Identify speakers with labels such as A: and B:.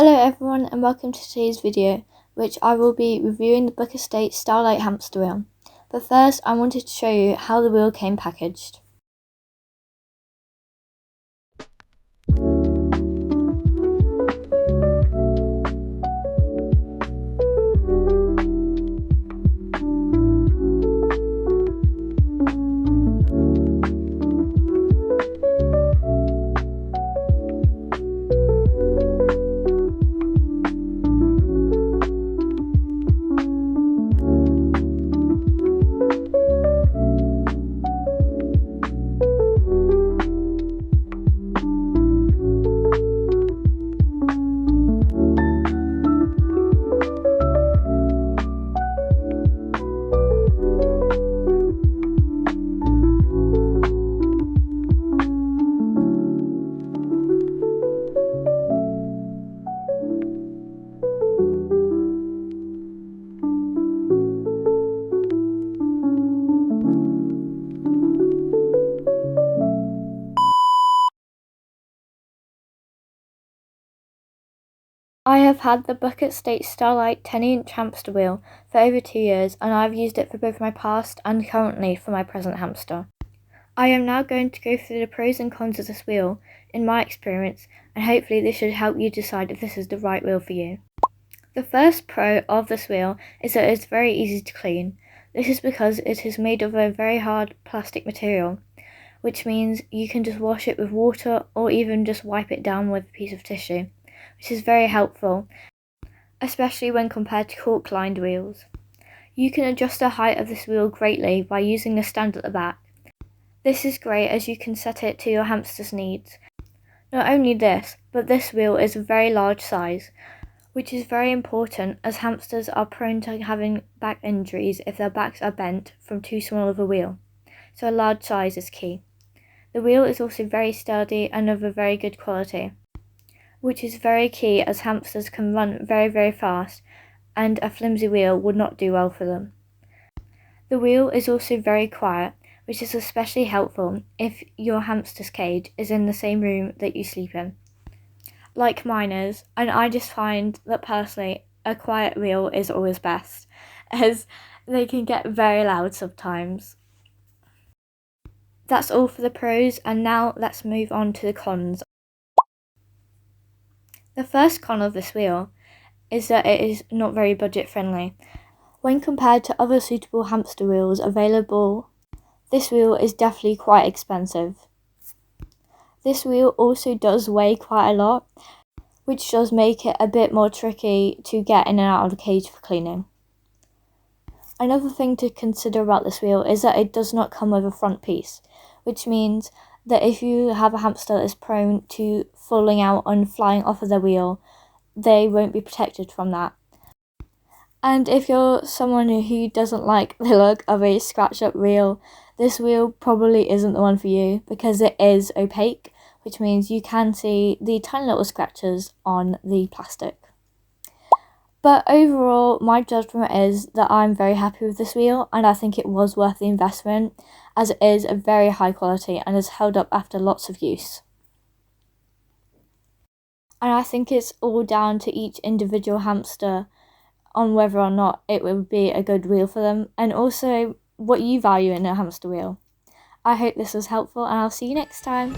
A: Hello everyone and welcome to today's video, which I will be reviewing the Bucatstate Starlight hamster wheel. But first I wanted to show you how the wheel came packaged. I have had the Bucatstate Starlight 10-inch hamster wheel for over 2 years and I've used it for both my past and currently for my present hamster. I am now going to go through the pros and cons of this wheel in my experience, and hopefully this should help you decide if this is the right wheel for you. The first pro of this wheel is that it's very easy to clean. This is because it is made of a very hard plastic material, which means you can just wash it with water or even just wipe it down with a piece of tissue, which is very helpful, especially when compared to cork-lined wheels. You can adjust the height of this wheel greatly by using the stand at the back. This is great as you can set it to your hamster's needs. Not only this, but this wheel is a very large size, which is very important as hamsters are prone to having back injuries if their backs are bent from too small of a wheel, so a large size is key. The wheel is also very sturdy and of a very good quality, which is very key as hamsters can run very fast and a flimsy wheel would not do well for them. The wheel is also very quiet, which is especially helpful if your hamster's cage is in the same room that you sleep in, like mine is, and I just find that personally a quiet wheel is always best, as they can get very loud sometimes. That's all for the pros, and now let's move on to the cons. The first con of this wheel is that it is not very budget friendly. When compared to other suitable hamster wheels available, this wheel is definitely quite expensive. This wheel also does weigh quite a lot, which does make it a bit more tricky to get in and out of the cage for cleaning. Another thing to consider about this wheel is that it does not come with a front piece, which means that if you have a hamster that is prone to falling out and flying off of the wheel, they won't be protected from that. And if you're someone who doesn't like the look of a scratched up wheel, this wheel probably isn't the one for you because it is opaque, which means you can see the tiny little scratches on the plastic. But overall, my judgment is that I'm very happy with this wheel and I think it was worth the investment, as it is a very high quality and has held up after lots of use. And I think it's all down to each individual hamster on whether or not it would be a good wheel for them, and also what you value in a hamster wheel. I hope this was helpful and I'll see you next time.